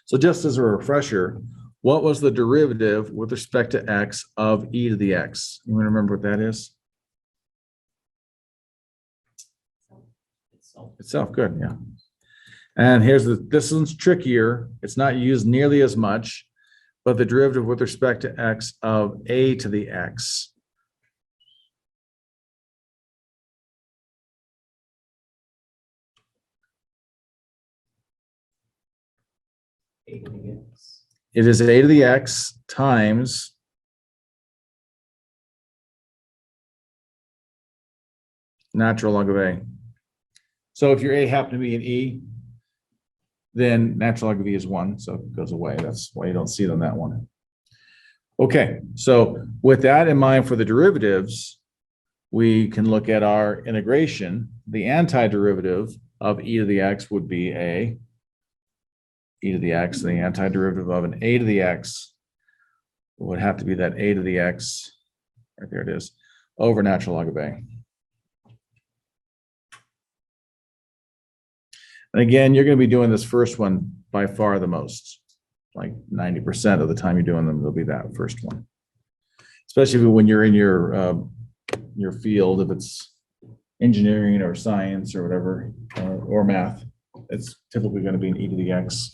So just as a refresher, what was the derivative with respect to x of e to the x? You want to remember what that is? Itself, good, yeah. And here's this one's trickier. It's not used nearly as much, but the derivative with respect to x of a to the x. It is a to the x times natural log of a. So if your a happened to be an e, then natural log of e is 1, so it goes away. That's why you don't see it on that one. Okay, so with that in mind for the derivatives, we can look at our integration. The antiderivative of e to the x would be a e to the x, and the antiderivative of an a to the x would have to be that a to the x, right there it is, over natural log of a. And again, you're going to be doing this first one by far the most. Like 90% of the time you're doing them, it'll be that first one. Especially when you're in your field, if it's engineering or science or whatever, or math, it's typically going to be an e to the x.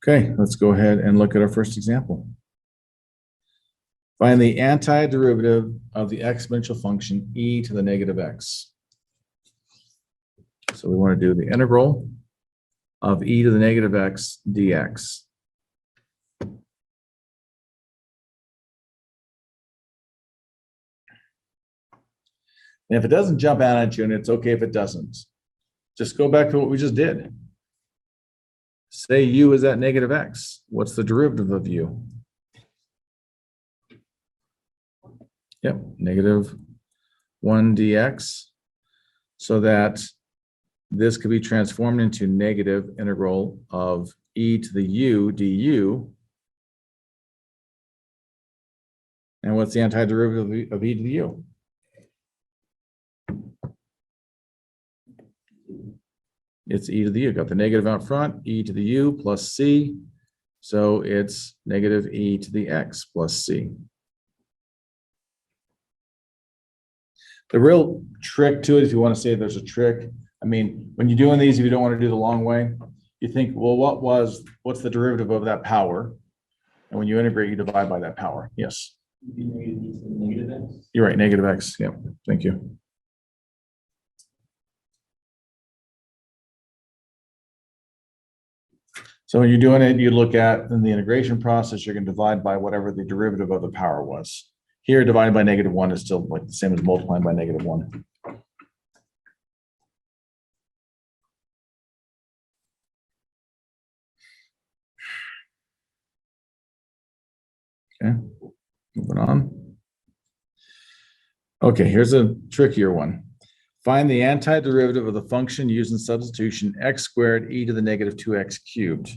Okay, let's go ahead and look at our first example. Find the antiderivative of the exponential function e to the negative x. So we want to do the integral of e to the negative x dx. And if it doesn't jump out at you, and it's okay if it doesn't, just go back to what we just did. Say u is at negative x. What's the derivative of u? Yep, negative 1 dx. So that this could be transformed into negative integral of e to the u du. And what's the antiderivative of e to the u? It's e to the u. Got the negative out front, e to the u plus c. So it's negative e to the x plus c. The real trick to it, if you want to say there's a trick, I mean, when you're doing these, if you don't want to do the long way, you think, well, what's the derivative of that power? And when you integrate, you divide by that power. Yes. You're right, negative x. Yeah, thank you. So when you're doing it, you look at in the integration process, you're going to divide by whatever the derivative of the power was. Here, divided by negative 1 is still like the same as multiplying by negative 1. Okay, moving on. Okay, here's a trickier one. Find the antiderivative of the function used in substitution x squared e to the negative 2x cubed.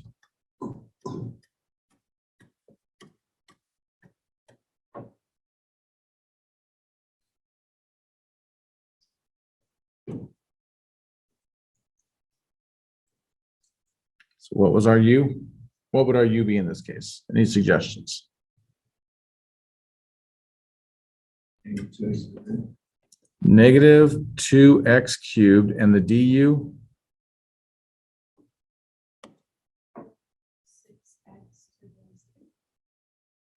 So what was our u? What would our u be in this case? Any suggestions? Negative 2x cubed and the du?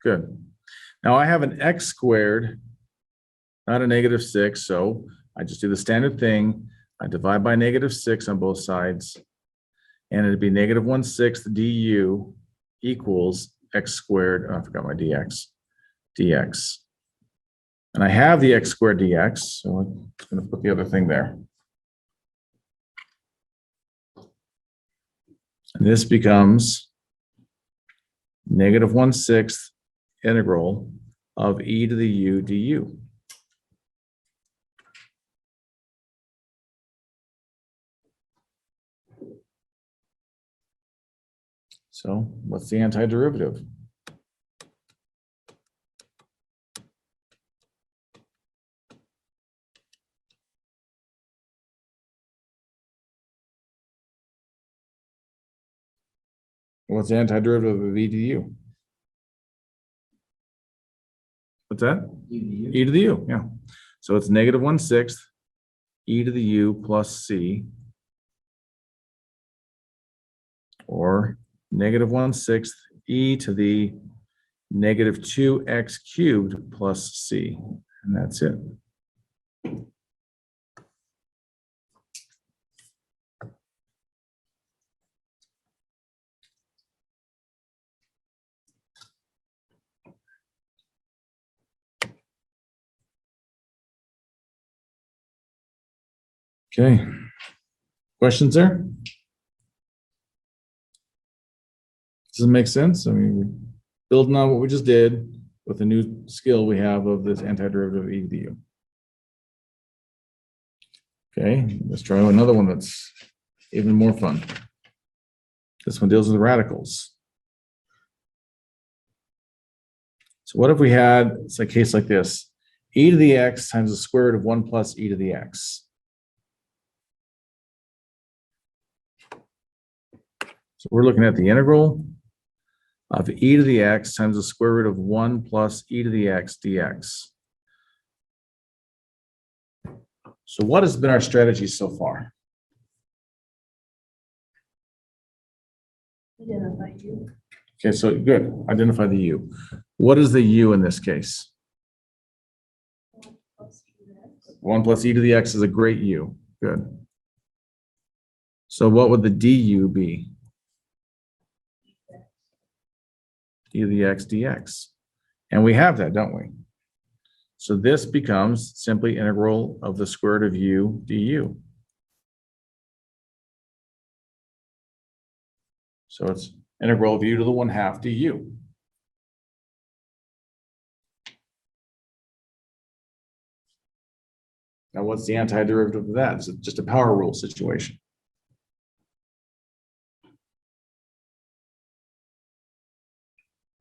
Good. Now I have an x squared, not a negative 6, so I just do the standard thing. I divide by negative 6 on both sides, and it'd be negative 1/6 du equals x squared. Oh, I forgot my dx. And I have the x squared dx, so I'm going to put the other thing there. And this becomes negative 1/6 integral of e to the u du. So what's the antiderivative? What's the antiderivative of e to the u? What's that? E to the u, yeah. So it's negative 1/6 e to the u plus c, or negative 1/6 e to the negative 2x cubed plus c, and that's it. Okay, questions there? Does it make sense? I mean, we're building on what we just did with the new skill we have of this antiderivative of e to the u. Okay, let's try another one that's even more fun. This one deals with radicals. So what if we had, it's a case like this, e to the x times the square root of 1 plus e to the x. So we're looking at the integral of e to the x times the square root of 1 plus e to the x dx. So what has been our strategy so far? Identify u. Okay, so good. Identify the u. What is the u in this case? 1 plus e to the x is a great u. Good. So what would the du be? E to the x dx. And we have that, don't we? So this becomes simply integral of the square root of u du. So it's integral of u to the 1/2 du. Now what's the antiderivative of that? Is it just a power rule situation?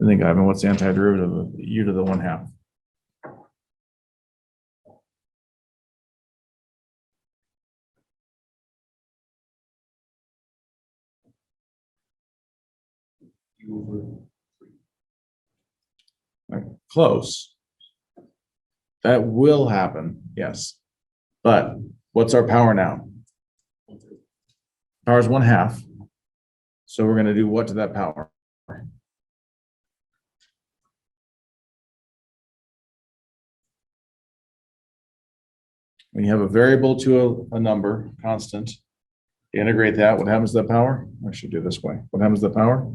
I think, Ivan, what's the antiderivative of u to the 1/2? Right, close. That will happen, yes. But what's our power now? Power is 1/2. So we're going to do what to that power? When you have a variable to a number, constant, you integrate that, what happens to that power? I should do it this way. What happens to the power?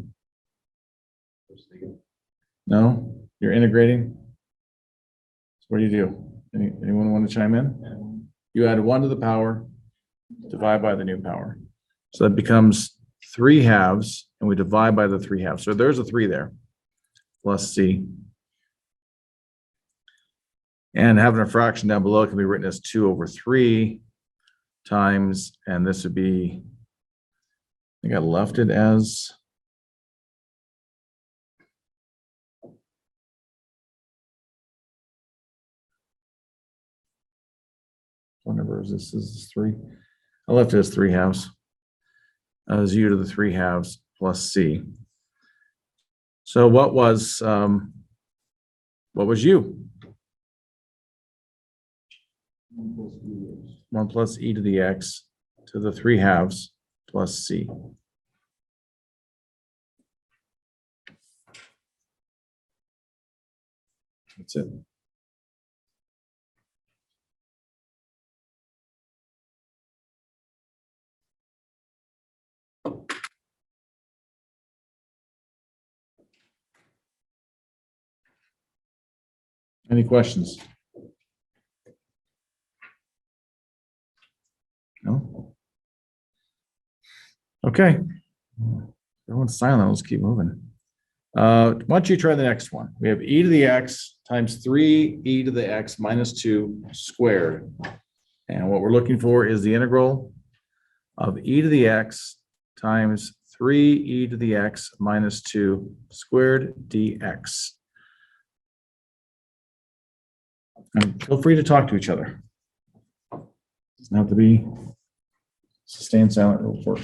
No, you're integrating. So what do you do? Anyone want to chime in? You add 1 to the power, divide by the new power. So that becomes 3/2, and we divide by the 3/2. So there's a 3 there, plus c. And having a fraction down below can be written as 2/3 times, and this would be, I think I left it as, what number is this? This is 3. I left it as 3/2. As u to the 3/2 plus c. So what was u? 1 plus e to the x to the 3/2 plus c. That's it. Any questions? No? Okay. Everyone's silent. Let's keep moving. Why don't you try the next one? We have e to the x times 3e to the x minus 2 squared. And what we're looking for is the integral of e to the x times 3e to the x minus 2 squared dx. And feel free to talk to each other. Doesn't have to be sustained silent report.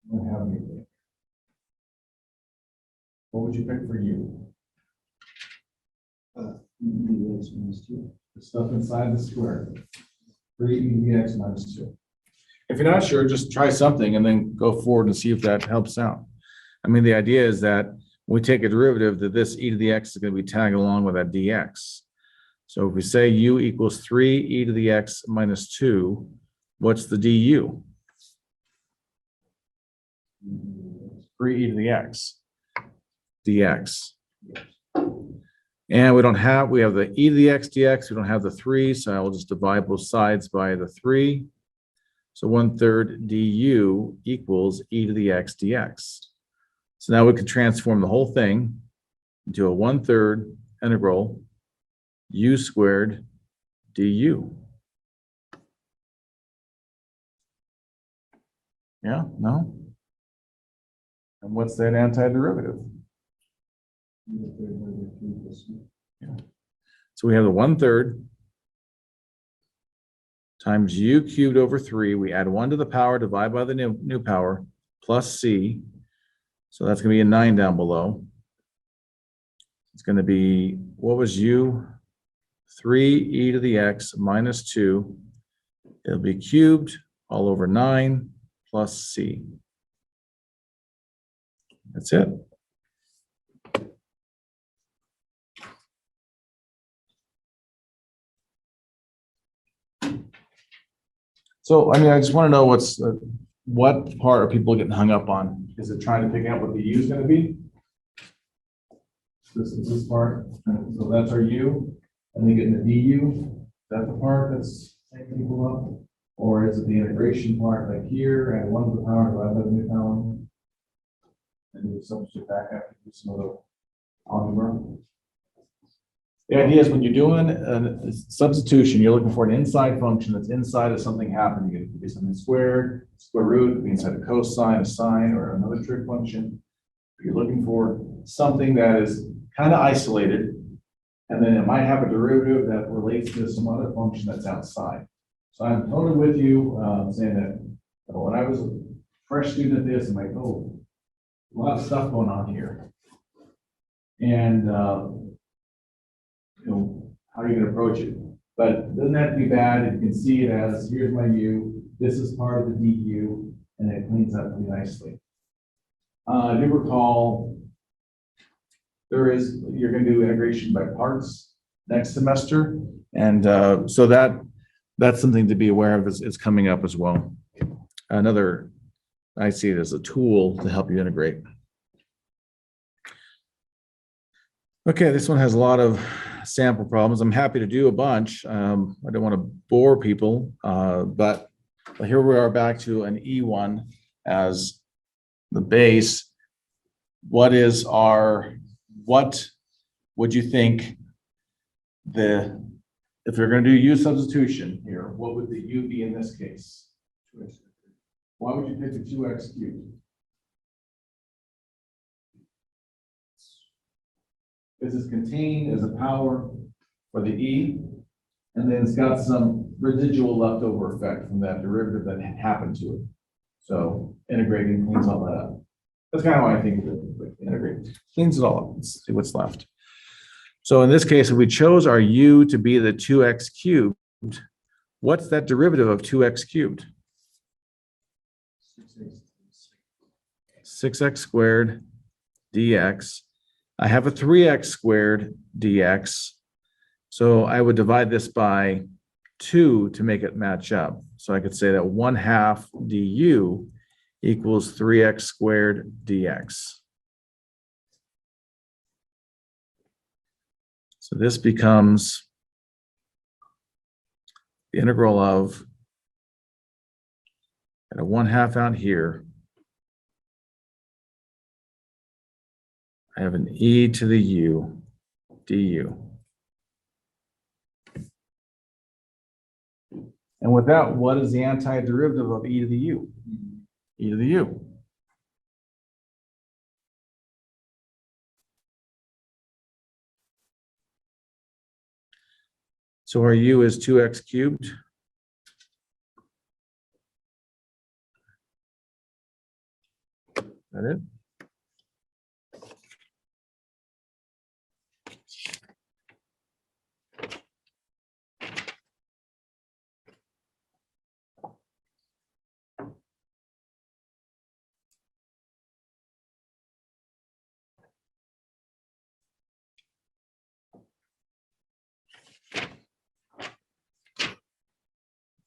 Don't have anything. What would you pick for you? EDX minus 2. The stuff inside the square. 3 EDX minus 2. If you're not sure, just try something and then go forward and see if that helps out. I mean, the idea is that when we take a derivative, that this e to the x is going to be tagged along with that dx. So if we say u equals 3 e to the x minus 2, what's the du? 3 e to the x dx. And we have the e to the x dx, we don't have the 3, so I will just divide both sides by the 3. So 1/3 du equals e to the x dx. So now we can transform the whole thing into a 1/3 integral u squared du. Yeah, no? And what's that antiderivative? Yeah. So we have the 1/3 times u cubed over 3. We add 1 to the power, divide by the new power, plus c. So that's going to be a 9 down below. It's going to be, what was u? 3 e to the x minus 2. It'll be cubed all over 9 plus c. That's it. So, I mean, I just want to know what part are people getting hung up on? Is it trying to figure out what the u is going to be? This is this part. So that's our u, and then getting the du. Is that the part that's taking people up? Or is it the integration part, like here, and 1 to the power divided by the new power? And you substitute back after you do some other algebra. The idea is when you're doing a substitution, you're looking for an inside function that's inside of something happening. It could be something squared, square root, it could be inside a cosine, a sine, or another trig function. You're looking for something that is kind of isolated, and then it might have a derivative that relates to some other function that's outside. So I'm totally with you, saying that when I was a fresh student at this, I'm like, oh, a lot of stuff going on here. And how are you going to approach it? But it doesn't have to be bad. You can see it as, here's my u, this is part of the du, and it cleans up pretty nicely. Do you recall, you're going to do integration by parts next semester. And so that's something to be aware of. It's coming up as well. I see it as a tool to help you integrate. Okay, this one has a lot of sample problems. I'm happy to do a bunch. I don't want to bore people, but here we are back to an E1 as the base. What would you think if you're going to do u substitution here, what would the u be in this case? Why would you pick the 2x cubed? This is contained as a power for the e, and then it's got some residual leftover effect from that derivative that happened to it. So integrating cleans all that up. That's kind of why I think of it, like integrate, cleans it all up. Let's see what's left. So in this case, if we chose our u to be the 2x cubed, what's that derivative of 2x cubed? 6x squared dx. I have a 3x squared dx. So I would divide this by 2 to make it match up. So I could say that 1/2 du equals 3x squared dx. So this becomes the integral of, at a 1/2 out here, I have an e to the u du. And with that, what is the antiderivative of e to the u? E to the u. So our u is 2x cubed. Is that it?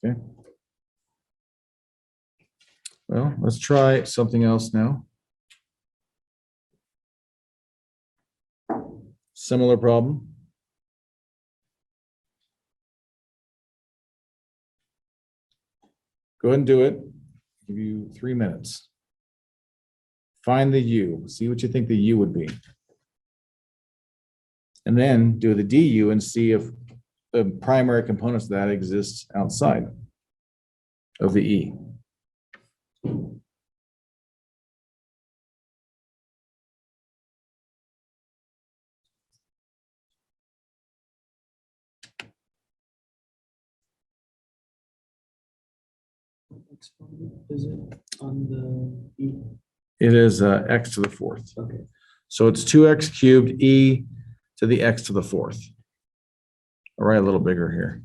Okay. Well, let's try something else now. Similar problem. Go ahead and do it. I'll give you 3 minutes. Find the u. See what you think the u would be. And then do the du and see if the primary components of that exists outside of the e. Exponent, is it on the E? It is x to the 4th. Okay. So it's 2x cubed e to the x to the 4th. I'll write a little bigger here.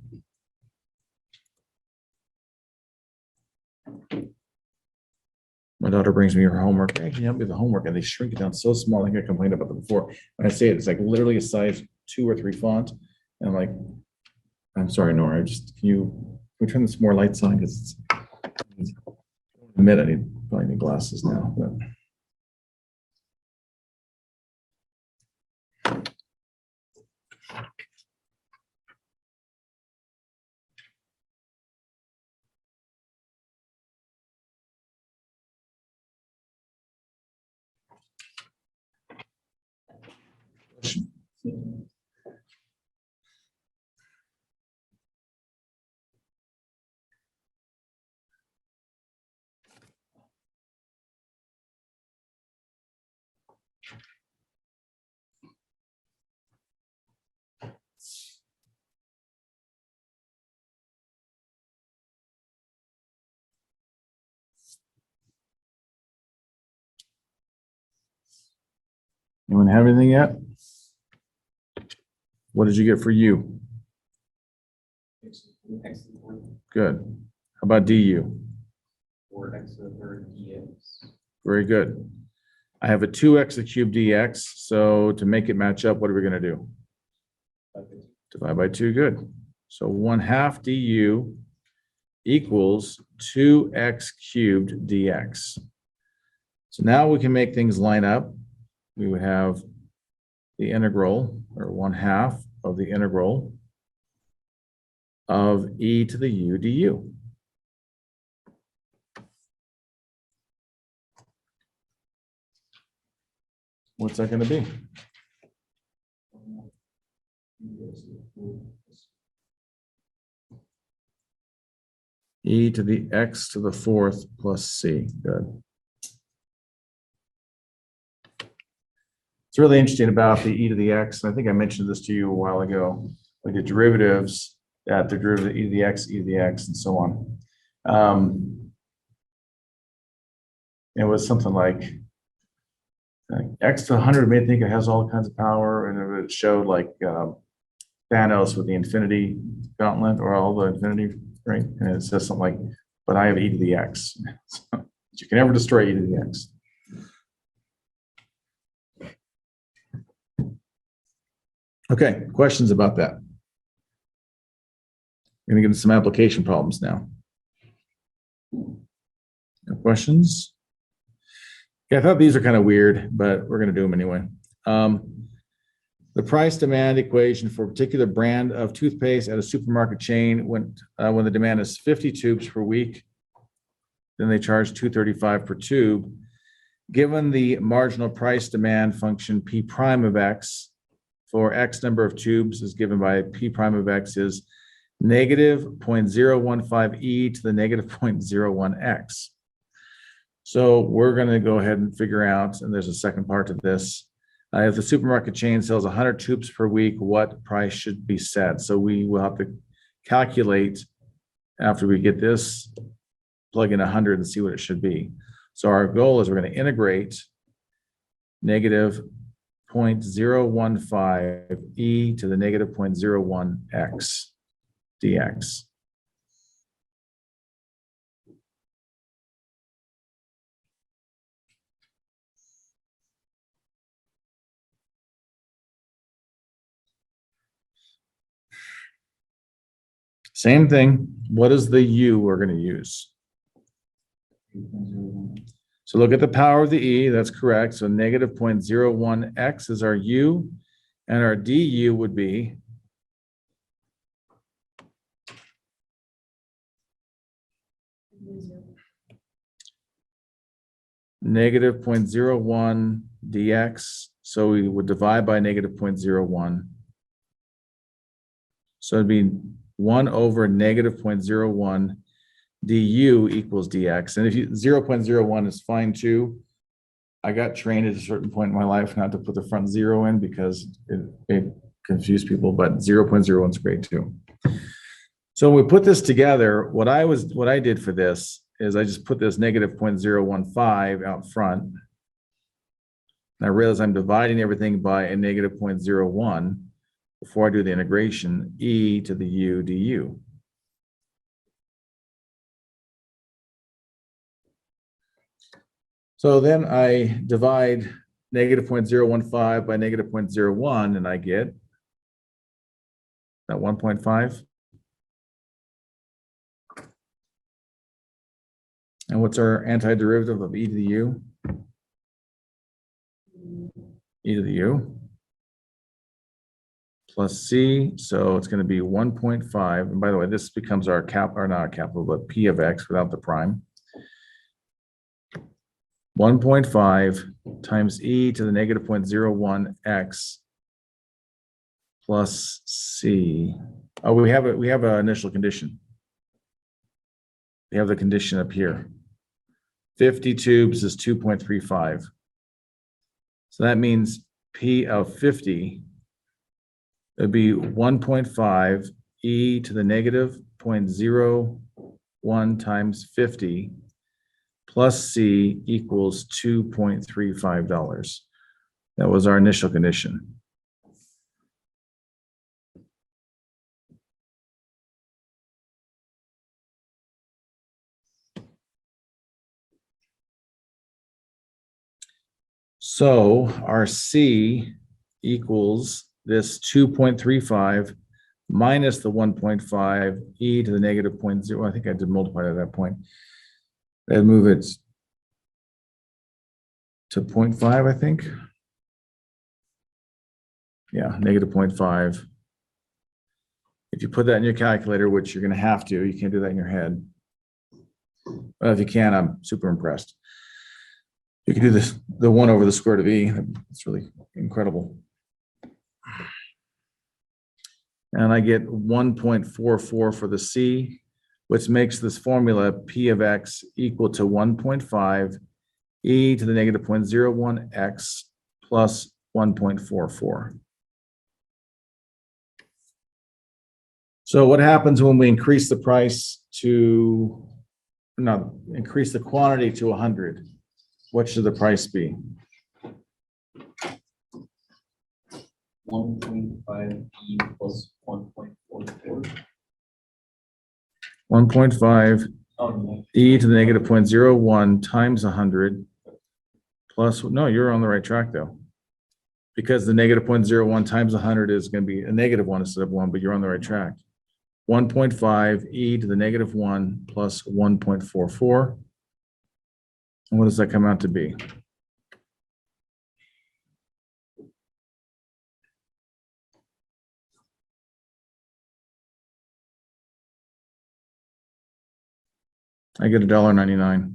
My daughter brings me her homework. Hey, can you help me with the homework? And they shrink it down so small. I think I complained about them before. When I say it, it's like literally a size 2 or 3 font. And I'm like, I'm sorry, Nora. Can we turn this more lights on? Because it's admit I probably need glasses now. But. Anyone have anything yet? What did you get for u? Good. How about du? 4x to the 3rd dx. Very good. I have a 2x to the cube dx. So to make it match up, what are we going to do? Divide by 2. Good. So 1/2 du equals 2x cubed dx. So now we can make things line up. We would have the integral, or 1/2 of the integral of e to the u du. What's that going to be? E to the x to the 4th plus c. Good. It's really interesting about the e to the x. And I think I mentioned this to you a while ago. Like the derivatives, that the derivative e to the x, and so on. It was something like x to 100 may think it has all kinds of power, and it showed like Thanos with the infinity gauntlet, or all the infinity, right? And it says something like, but I have e to the x. So you can never destroy e to the x. Okay, questions about that? We're going to get into some application problems now. No questions? Yeah, I thought these are kind of weird, but we're going to do them anyway. The price demand equation for a particular brand of toothpaste at a supermarket chain when the demand is 50 tubes per week, then they charge $2.35 per tube. Given the marginal price demand function P prime of X for X number of tubes is given by P prime of X is negative 0.015 e to the negative 0.01 X. So we're going to go ahead and figure out, and there's a second part to this. If the supermarket chain sells 100 tubes per week, what price should be set? So we will have to calculate after we get this, plug in 100 and see what it should be. So our goal is we're going to integrate negative 0.015 e to the negative 0.01 x dx. Same thing. What is the u we're going to use? So look at the power of the e. That's correct. So negative 0.01 x is our u, and our du would be negative 0.01 dx. So we would divide by negative 0.01. So it'd be 1 over negative 0.01 du equals dx. And if you 0.01 is fine too. I got trained at a certain point in my life not to put the front zero in because it confused people, but 0.01 is great too. So when we put this together, what I did for this is I just put this negative 0.015 out front. And I realize I'm dividing everything by a negative 0.01 before I do the integration, e to the u du. So then I divide negative 0.015 by negative 0.01 and I get that 1.5. And what's our antiderivative of e to the u? E to the u plus c, so it's going to be 1.5. And by the way, this becomes our not capital, but p of x without the prime. 1.5 times e to the negative 0.01 x plus c. Oh, we have an initial condition. We have the condition up here. 50 tubes is 2.35. So that means P of 50 would be 1.5 e to the negative 0.01 times 50 plus c equals $2.35. That was our initial condition. So our C equals this 2.35 minus the 1.5 e to the negative 0.0. I think I did multiply at that point. I'd move it to 0.5, I think. Yeah, negative 0.5. If you put that in your calculator, which you're going to have to, you can't do that in your head. But if you can, I'm super impressed. You can do this, the 1 over the square root of e. It's really incredible. And I get 1.44 for the c, which makes this formula p of x equal to 1.5 e to the negative 0.01 x plus 1.44. So what happens when we increase the price to, no, increase the quantity to 100? What should the price be? 1.5 e plus 1.44. 1.5 Oh, no. e to the negative 0.01 times 100 plus, no, you're on the right track though. because the negative 0.01 times 100 is going to be a negative 1 instead of 1, but you're on the right track. 1.5 e to the negative 1 plus 1.44. And what does that come out to be? I get $1.99.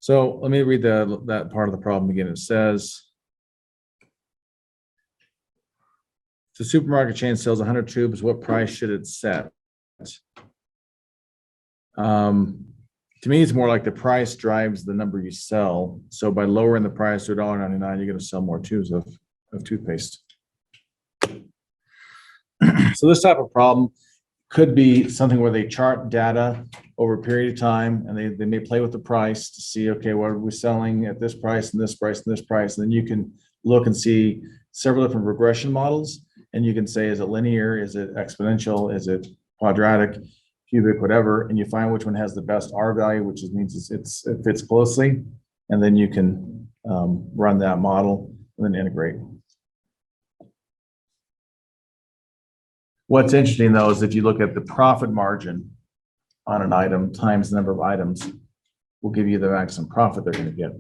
So let me read that part of the problem again. It says, the supermarket chain sells 100 tubes. What price should it set? To me, it's more like the price drives the number you sell. So by lowering the price to $1.99, you're going to sell more tubes of toothpaste. So this type of problem could be something where they chart data over a period of time, and they may play with the price to see, okay, what are we selling at this price and this price and this price? And then you can look and see several different regression models, and you can say, is it linear? Is it exponential? Is it quadratic, cubic, whatever? And you find which one has the best R value, which means it fits closely. And then you can run that model and then integrate. What's interesting though is if you look at the profit margin on an item times the number of items will give you the maximum profit they're going to get.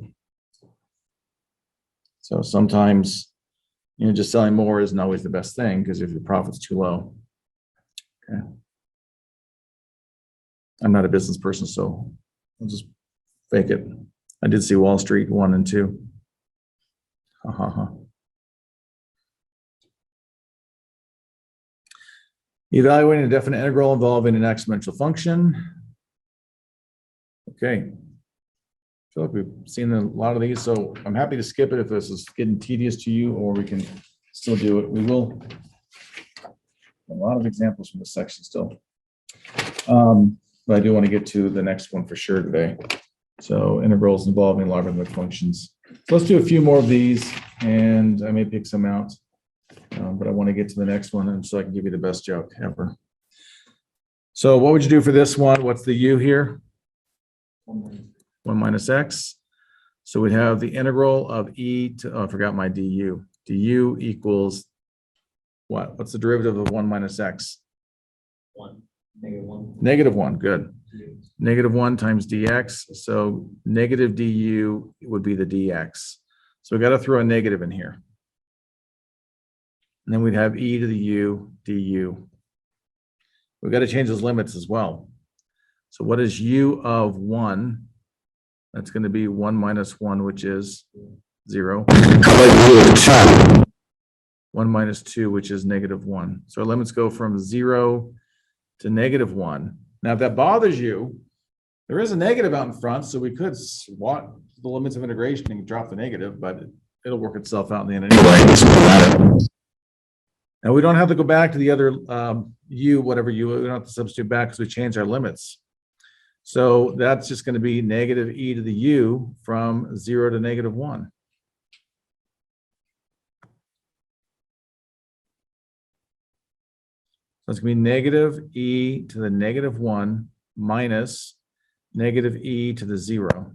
So sometimes, just selling more isn't always the best thing because if your profit's too low. Okay. I'm not a business person, so I'll just fake it. I did see Wall Street 1 and 2. Ha ha ha. Evaluating a definite integral involving an exponential function. Okay. I feel like we've seen a lot of these, so I'm happy to skip it if this is getting tedious to you, or we can still do it. We will. A lot of examples from this section still. But I do want to get to the next one for sure today. So integrals involving logarithmic functions. So let's do a few more of these, and I may pick some out. But I want to get to the next one and so I can give you the best joke ever. So what would you do for this one? What's the u here? 1 minus x. So we'd have the integral of e to, oh, I forgot my du. Du equals what? What's the derivative of 1 minus x? 1. Negative 1. Negative 1, good. Negative 1 times dx. So negative du would be the dx. So we got to throw a negative in here. And then we'd have e to the u du. We've got to change those limits as well. So what is u of 1? That's going to be 1 minus 1, which is 0. 1 minus 2, which is negative 1. So our limits go from 0 to negative 1. Now, if that bothers you, there is a negative out in front, so we could swap the limits of integration and drop the negative, but it'll work itself out in the end anyway. Now, we don't have to go back to the other u, whatever u, we don't have to substitute back because we changed our limits. So that's just going to be negative e to the u from 0 to negative 1. So it's going to be negative e to the negative 1 minus negative e to the 0.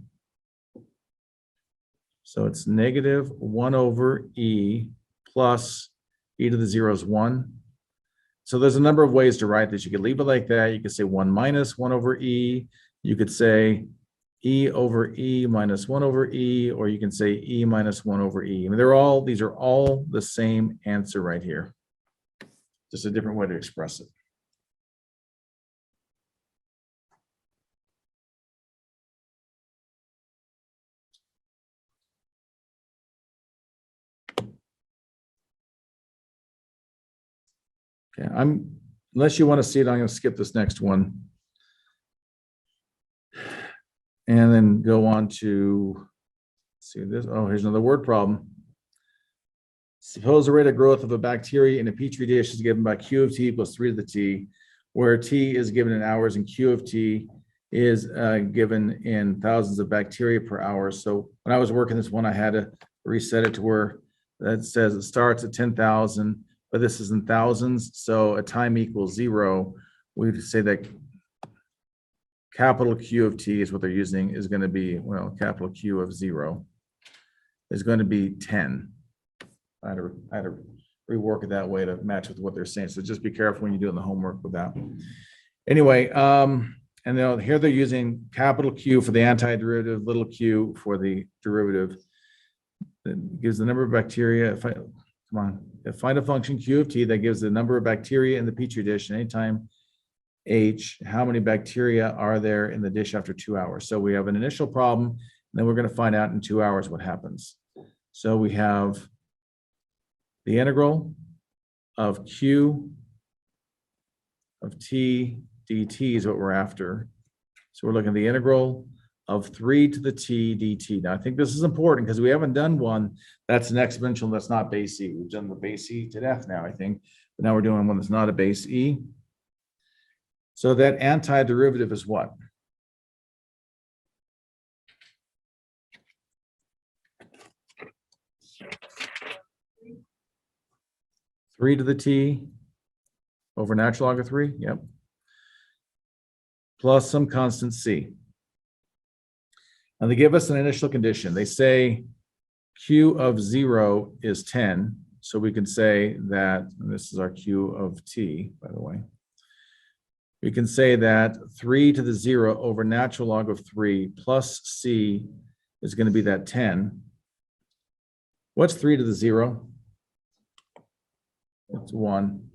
So it's negative 1 over e plus e to the 0 is 1. So there's a number of ways to write this. You could leave it like that. You could say 1 minus 1 over e. You could say e over e minus 1 over e, or you can say e minus 1 over e. I mean, these are all the same answer right here. Just a different way to express it. Okay, unless you want to see it, I'm going to skip this next one. And then go on to see this. Oh, here's another word problem. Suppose the rate of growth of a bacteria in a petri dish is given by q of t plus 3 to the t, where t is given in hours and q of t is given in thousands of bacteria per hour. So when I was working this one, I had to reset it to where that says it starts at 10,000, but this is in thousands. So a time equals 0. We'd say that capital Q of t is what they're using is going to be, well, capital Q of 0 is going to be 10. I had to rework it that way to match with what they're saying. So just be careful when you're doing the homework with that. Anyway, and then here they're using capital Q for the antiderivative, little q for the derivative. That gives the number of bacteria. Find a function Q of T that gives the number of bacteria in the petri dish anytime H, how many bacteria are there in the dish after 2 hours? So we have an initial problem, and then we're going to find out in 2 hours what happens. So we have the integral of Q of T dt is what we're after. So we're looking at the integral of 3 to the T dt. Now I think this is important because we haven't done one that's an exponential that's not base E. We've done the base E to death now, I think, but now we're doing one that's not a base E. So that antiderivative is what? Three to the T over natural log of 3, yep. Plus some constant C. And they give us an initial condition. They say Q of 0 is 10. So we can say that, and this is our Q of T, by the way. We can say that 3 to the 0 over natural log of 3 plus C is going to be that 10. What's 3 to the 0? It's 1.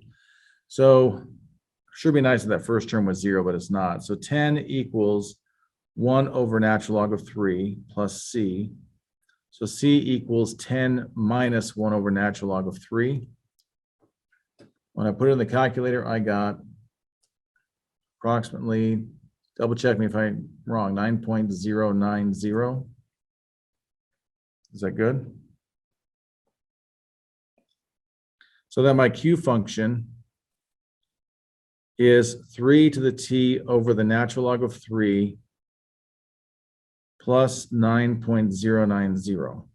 So should be nice if that first term was 0, but it's not. So 10 equals 1 over natural log of 3 plus C. So C equals 10 minus 1 over natural log of 3. When I put it in the calculator, I got approximately, double check me if I'm wrong, 9.090. Is that good? So then my Q function is 3 to the T over the natural log of 3 plus 9.090.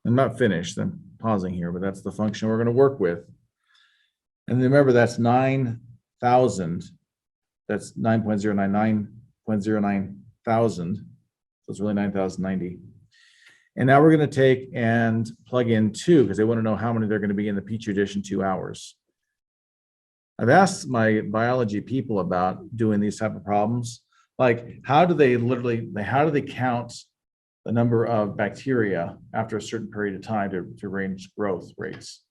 I'm not finished, I'm pausing here, but that's the function we're going to work with. And remember, that's 9,000. That's 9.099.09 thousand. So it's really 9,090. And now we're going to take and plug in 2 because they want to know how many they're going to be in the petri dish in 2 hours. I've asked my biology people about doing these type of problems. Like, how do they count the number of bacteria after a certain period of time to range growth rates?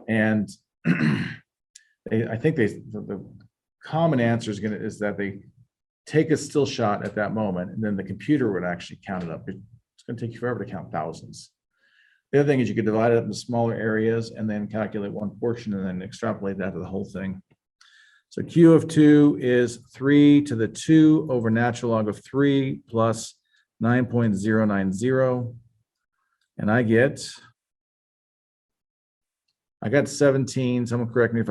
And I think the common answer is that they take a still shot at that moment, and then the computer would actually count it up. It's going to take you forever to count thousands. The other thing is you could divide it up into smaller areas and then calculate one portion and then extrapolate that to the whole thing. So Q of 2 is 3 to the 2 over natural log of 3 plus 9.090. And I got 17. Someone correct me if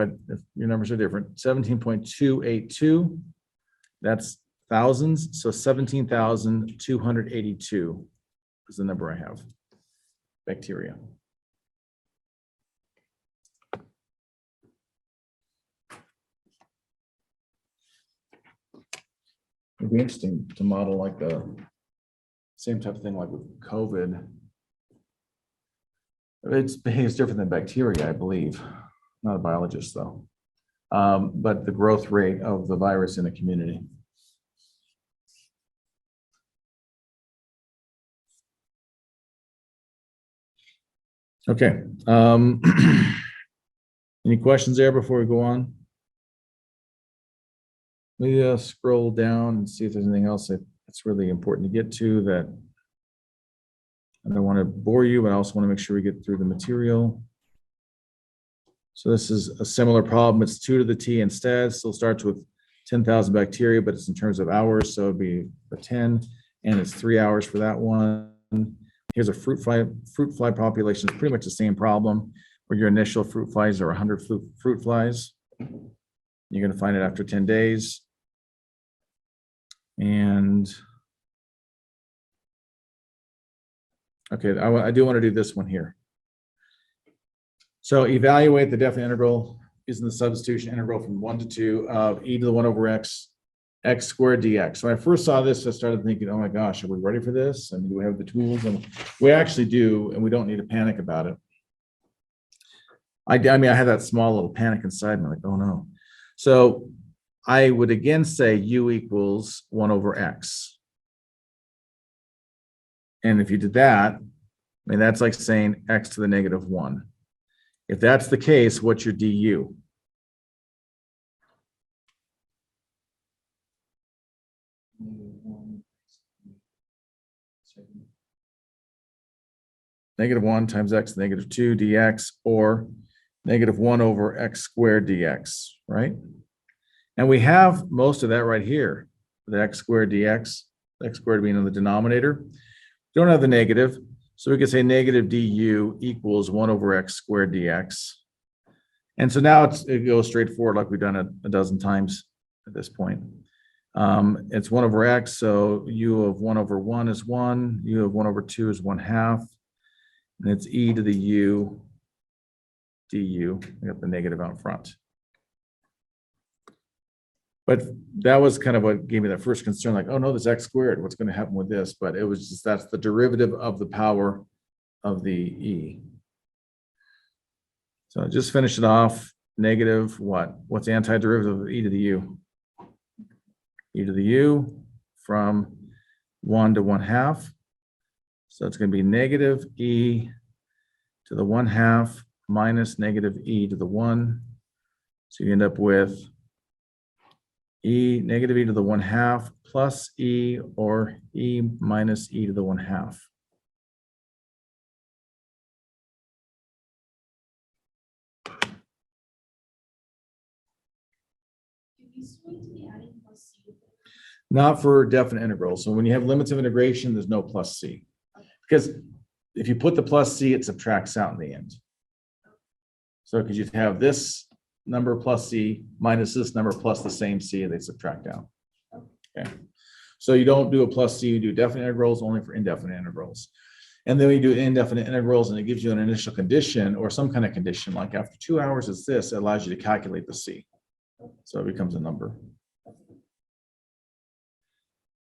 your numbers are different. 17.282. That's thousands. So 17,282 is the number I have. Bacteria. It'd be interesting to model like the same type of thing like with COVID. It behaves different than bacteria, I believe. Not a biologist though. But the growth rate of the virus in a community. Okay. Any questions there before we go on? Let me scroll down and see if there's anything else that's really important to get to that I don't want to bore you, but I also want to make sure we get through the material. So this is a similar problem. It's 2 to the T instead. Still starts with 10,000 bacteria, but it's in terms of hours. So it'd be a 10, and it's 3 hours for that one. Here's a fruit fly population. It's pretty much the same problem where your initial fruit flies are 100 fruit flies. You're going to find it after 10 days. And okay, I do want to do this one here. So evaluate the definite integral using the substitution integral from 1 to 2 of e to the 1 over x x squared dx. When I first saw this, I started thinking, oh my gosh, are we ready for this? And do we have the tools? And we actually do, and we don't need to panic about it. I mean, I had that small little panic inside me, like, oh no. So I would again say u equals 1 over x. And if you did that, I mean, that's like saying x to the negative 1. If that's the case, what's your du? Negative 1 times x negative 2 dx, or negative 1 over x squared dx, right? And we have most of that right here, the x squared dx, x squared being in the denominator. Don't have the negative, so we could say negative du equals 1 over x squared dx. And so now it goes straight forward like we've done it a dozen times at this point. It's 1 over x, so u of 1 over 1 is 1, u of 1 over 2 is 1/2, and it's e to the u du. We got the negative out front. But that was kind of what gave me that first concern, like, oh no, this x squared, what's going to happen with this? But it was just, that's the derivative of the power of the e. So just finish it off, negative what? What's the antiderivative of e to the u? E to the u from 1 to 1/2. So it's going to be negative e to the 1/2 minus negative e to the 1. So you end up with negative e to the 1/2 plus e, or e minus e to the 1/2. Not for definite integrals. So when you have limits of integration, there's no plus c. Because if you put the plus c, it subtracts out in the end. So because you'd have this number plus c minus this number plus the same c, and they subtract out. Okay. So you don't do a plus c, you do definite integrals only for indefinite integrals. And then we do indefinite integrals, and it gives you an initial condition or some kind of condition, like after 2 hours it's this, it allows you to calculate the c. So it becomes a number.